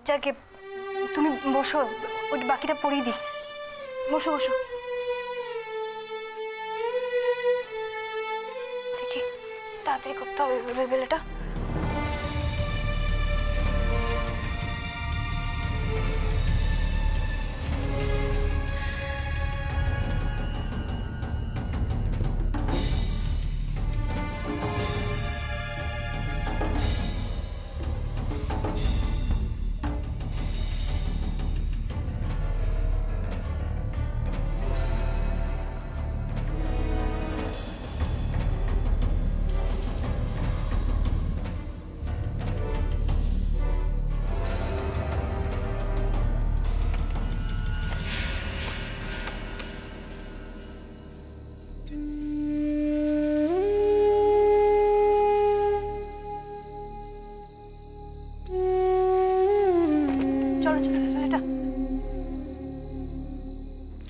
যাকে তুমি বসো, ওই বাকিটা পড়িয়ে দিই। বসো বসো, দেখি তাড়াতাড়ি করতে হবে বেলাটা।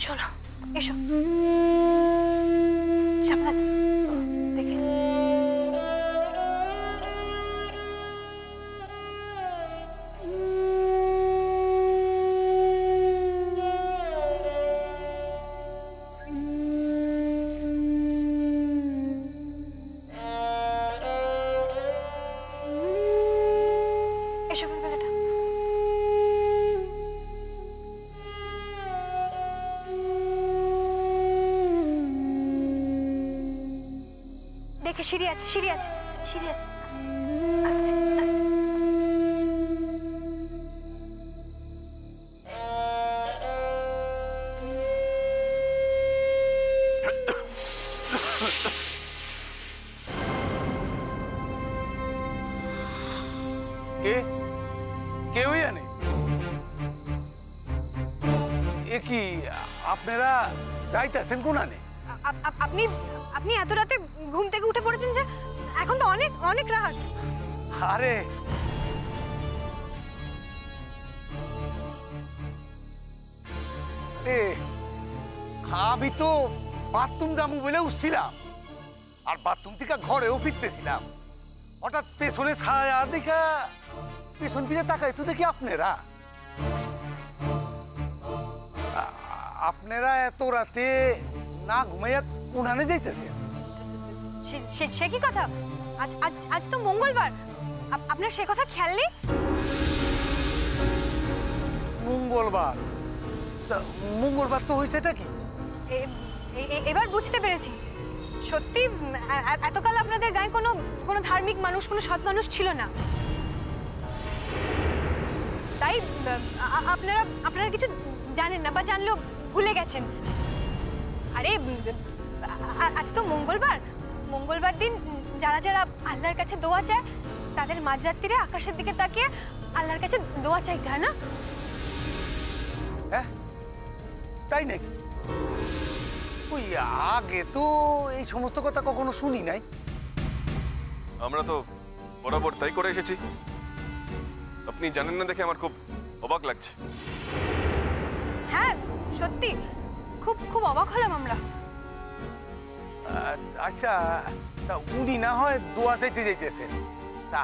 চলো এসো, সামনে দেখে। এসো বেলাটা। দেখে সিঁড়ি আছে, সিঁড়ি আছে, সিঁড়ি আছে, আস্তে আস্তে। কে কেউই জানে? এ কি আপনারা যাইতেছেন কোনানে? আপনি আপনি এত রাতে ঘুম থেকে উঠে পড়েছেন যে? এখন তো অনেক অনেক রাত। আরে আমি তো বাথরুম যাবো বলে উঠছিলাম, আর বাথরুম থেকে ঘরেও ফিরতেছিলাম। হঠাৎ পেছনে ছায়া দেখা পেছন ফিরে তাকাই তো দেখি আপনারা। আপনারা এত রাতে না ঘুমাইয়া উনানে যাইতেছেন? সে কি কথা? আজ আজ আজ তো মঙ্গলবার, আপনার সে কথা খেয়াল নেই? মঙ্গলবার? মঙ্গলবার তো হয়েছে এটা কি? এবার বুঝতে পেরেছি। সত্যি এতকাল আপনাদের গায়ে কোনো ধার্মিক মানুষ, কোনো সৎ মানুষ ছিল না, তাই আপনারা কিছু জানেন না, বা জানলেও ভুলে গেছেন। আরে আজ তো মঙ্গলবার, মঙ্গলবার দিন যারা যারা আল্লাহর কাছে দোয়া চায় তাদের মাঝরাত্রিরে আকাশের দিকে তাকিয়ে আল্লাহর কাছে দোয়া চাইতে হয় না? হ্যাঁ তাই নাকি? ওই আগে তো এই সমস্ত কথা কখনো শুনি নাই। আমরা তো বরাবর তাই করে এসেছি। আপনি জানেন না দেখে আমার খুব অবাক লাগছে। হ্যাঁ সত্যি খুব খুব অবাক হলাম আমরা। আচ্ছা তা উনি না হয় দোয়া চাইতে যাইতেছেন, তা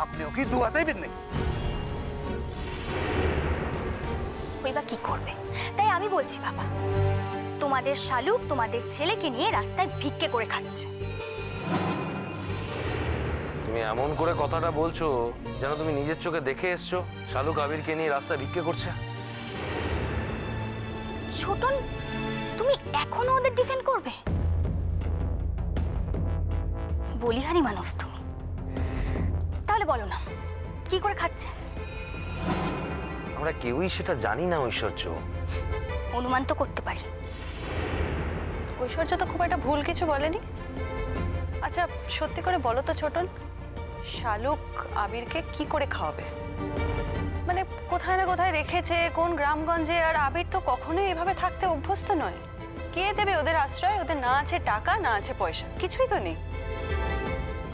আপনিও কি দোয়া চাইবেন নাকি? ওই বা কি করবে? তাই আমি বলছি বাবা, তোমাদের শালুক তোমাদের ছেলেকে নিয়ে রাস্তায় ভিক্ষে করে খাচ্ছে। তুমি এমন করে কথাটা বলছো যেন তুমি নিজের চোখে দেখে এসছো শালুক আবিরকে নিয়ে রাস্তায় ভিক্ষে করছে। ছোটন, তুমি এখনো ওদের ডিফেন্ড করবে? বলিহারি মানুষ তুমি। তাহলে বলো না কি করে খাচ্ছে? আমরা কেউই সেটা জানি না ঐশ্বর্য। অনুমান তো করতে পারি। ঐশ্বর্য তো খুব একটা ভুল কিছু বলেনি। আচ্ছা সত্যি করে বলো তো ছোটন, শালুক আবিরকে কি করে খাওয়াবে? মানে কোথায় না কোথায় রেখেছে, কোন গ্রামগঞ্জে, আর আবির তো কখনোই এভাবে থাকতে অভ্যস্ত নয়। কে দেবে ওদের আশ্রয়? ওদের না আছে টাকা, না আছে পয়সা, কিছুই তো নেই।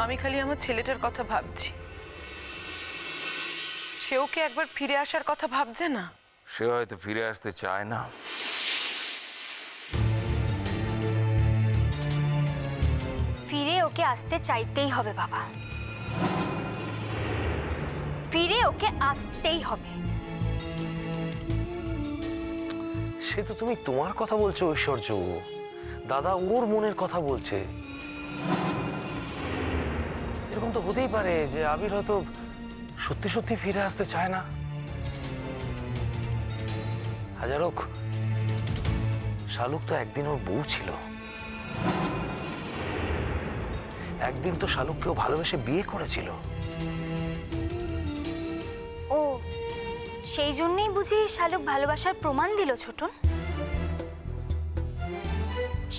আমি খালি আমার ছেলেটার কথা ভাবছি। সেও কি একবার ফিরে আসার কথা ভাবছে না? সে হয়তো ফিরে আসতে চায় না। ফিরে ওকে আসতে চাইতেই হবে বাবা। ফিরে ওকে আসতেই হবে। সে তো তুমি তোমার কথা বলছো ঐশ্বর্য, দাদা ওর মনের কথা বলছে। এরকম তো হতেই পারে যে আবির হয়তো সত্যি সত্যি ফিরে আসতে চায় না। হাজার হোক, শালুক তো একদিন ওর বউ ছিল, একদিন তো শালুককেও ভালোবেসে বিয়ে করেছিল। ও সেই জন্যই বুঝি শালুক ভালোবাসার প্রমাণ দিল ছোটন।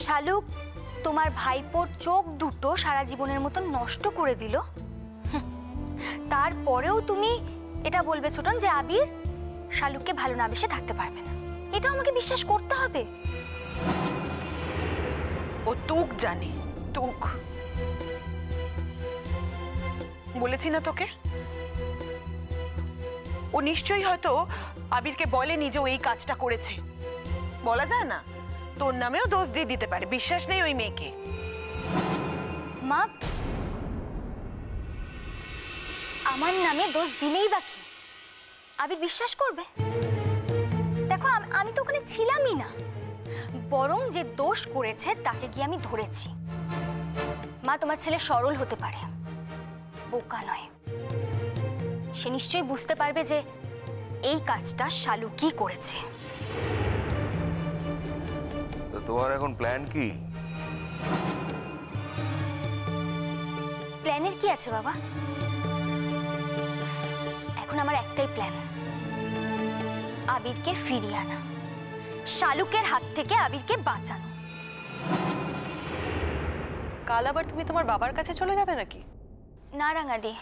শালুক তোমার ভাইপোর চোখ দুটো সারা জীবনের মতো নষ্ট করে দিল, তারপরেও তুমি এটা বলবে ছোটন যে আবির শালুককে ভালো না বেসে থাকতে পারবে না? এটা আমাকে বিশ্বাস করতে হবে। ও তুক জানে, তুক। বলেছি না তোকে, ও নিশ্চয়ই হয়তো আবিরকে বলেনি যে ও এই কাজটা করেছে। বলা যায় না, তোর নামেও দোষ দিয়ে দিতে পারে। বিশ্বাস নেই ওই মেয়েকে। মা, আমার নামে দোষ দিলেই বা কি আবির বিশ্বাস করবে? দেখো আমি তো ওখানে ছিলামই না, বরং যে দোষ করেছে তাকে গিয়ে আমি ধরেছি। মা, তোমার ছেলে সরল হতে পারে, বোকা নয়। সে নিশ্চয়ই বুঝতে পারবে যে এই কাজটা শালু কি করেছে। তো তোমার এখন প্ল্যান কি? প্ল্যানের কি আছে বাবা? এখন আমার একটাই প্ল্যান, আবিরকে ফিরিয়ে আনা, শালুকের হাত থেকে আবিরকে বাঁচানো। কাল আবার তুমি তোমার বাবার কাছে চলে যাবে নাকি? না রাঙাদি,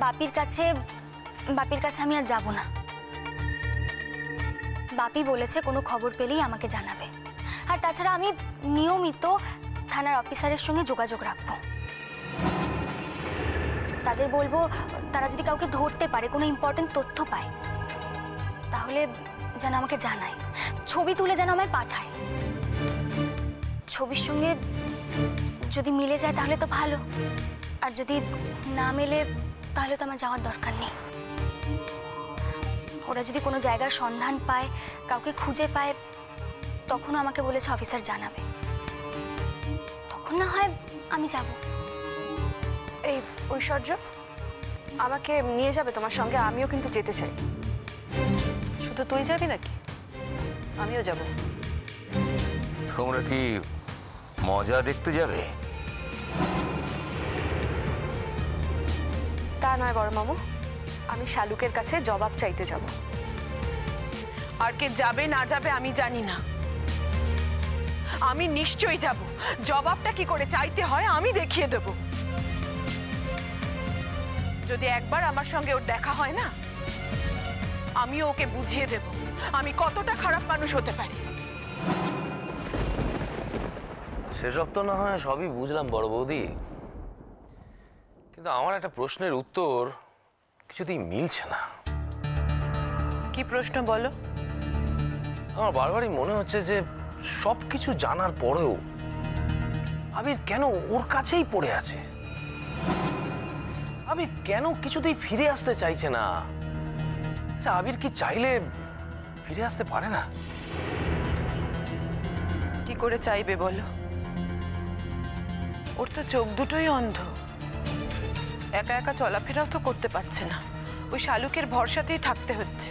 বাপির কাছে আমি আর যাব না। বাপি বলেছে কোনো খবর পেলেই আমাকে জানাবে। আর তাছাড়া আমি নিয়মিত থানার অফিসারের সঙ্গে যোগাযোগ রাখবো। তাদের বলবো তারা যদি কাউকে ধরতে পারে, কোনো ইম্পর্টেন্ট তথ্য পায়, তাহলে যেন আমাকে জানায়, ছবি তুলে যেন আমায় পাঠায়। ছবির সঙ্গে যদি মিলে যায় তাহলে তো ভালো, আর যদি না মেলে তাহলে তো আমার যাওয়ার দরকার নেই। ওরা যদি কোনো জায়গার সন্ধান পায়, কাউকে খুঁজে পায়, তখনও আমাকে বলেছে অফিসার জানাবে। তখন না হয় আমি যাব। এই ঐশ্বর্য, আমাকে নিয়ে যাবে তোমার সঙ্গে? আমিও কিন্তু যেতে চাই। শুধু তুই যাবি নাকি? আমিও যাব। তোমরা কি মজা দেখতে যাবে? তা নয় বড় মামু, আমি শালুকের কাছে জবাব চাইতে যাব। আর কে যাবে না যাবে আমি জানি না, আমি নিশ্চয়ই যাব। জবাবটা কি করে চাইতে হয় আমি দেখিয়ে দেব। যদি একবার আমার সঙ্গে ওর দেখা হয় না, আমিও ওকে বুঝিয়ে দেব আমি কতটা খারাপ মানুষ হতে পারি। সেসব তো না হয় সবই বুঝলাম বড় বৌদি, কিন্তু আমার একটা প্রশ্নের উত্তর কিছুতেই মিলছে না। কি প্রশ্ন বলো? আমার বারবারই মনে হচ্ছে যে সবকিছু জানার পরেও আবির কেন ওর কাছেই পড়ে আছে। আবির কেন কিছুতেই ফিরে আসতে চাইছে না? আচ্ছা, আবির কি চাইলে ফিরে আসতে পারে না? কি করে চাইবে বলো? ওর তো চোখ দুটোই অন্ধ, একা একা চলাফেরাও তো করতে পারছে না। ওই শালুকের ভরসাতেই থাকতে হচ্ছে।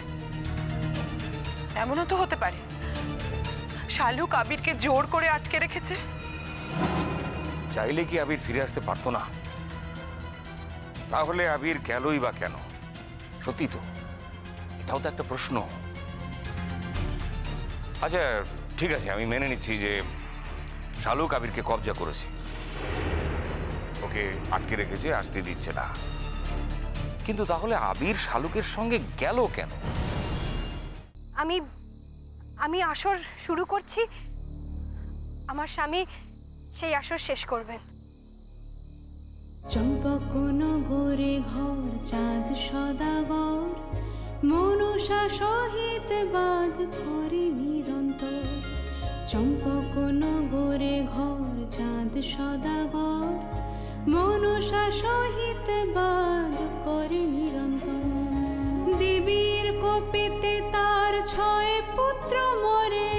এমনও তো হতে পারে শালুক আবিরকে জোর করে আটকে রেখেছে। চাইলে কি আবির ফিরে আসতে পারতো না? তাহলে আবির গেলই বা কেন? সত্যি তো, এটাও তো একটা প্রশ্ন। আচ্ছা ঠিক আছে, আমি মেনে নিচ্ছি যে শালুক আবিরকে কবজা করেছে, ওকে আটকে রেখেছে, আসতে দিচ্ছে না। কিন্তু তাহলে আবির শালুকের সঙ্গে গেল কেন? আমি আসর শুরু করছি, আমার স্বামী সেই আসর শেষ করবেন। চম্পকনগরে ঘর চাঁদ সদাগর, মনসা সহিত বাঁধ করে নিরন্তর। চম্পকনগরে ঘর চাঁদ সদাগর, মনসা সহিত বাদ করে নিরন্তর। দেবীর কোপেতে তার 6 পুত্র মরে,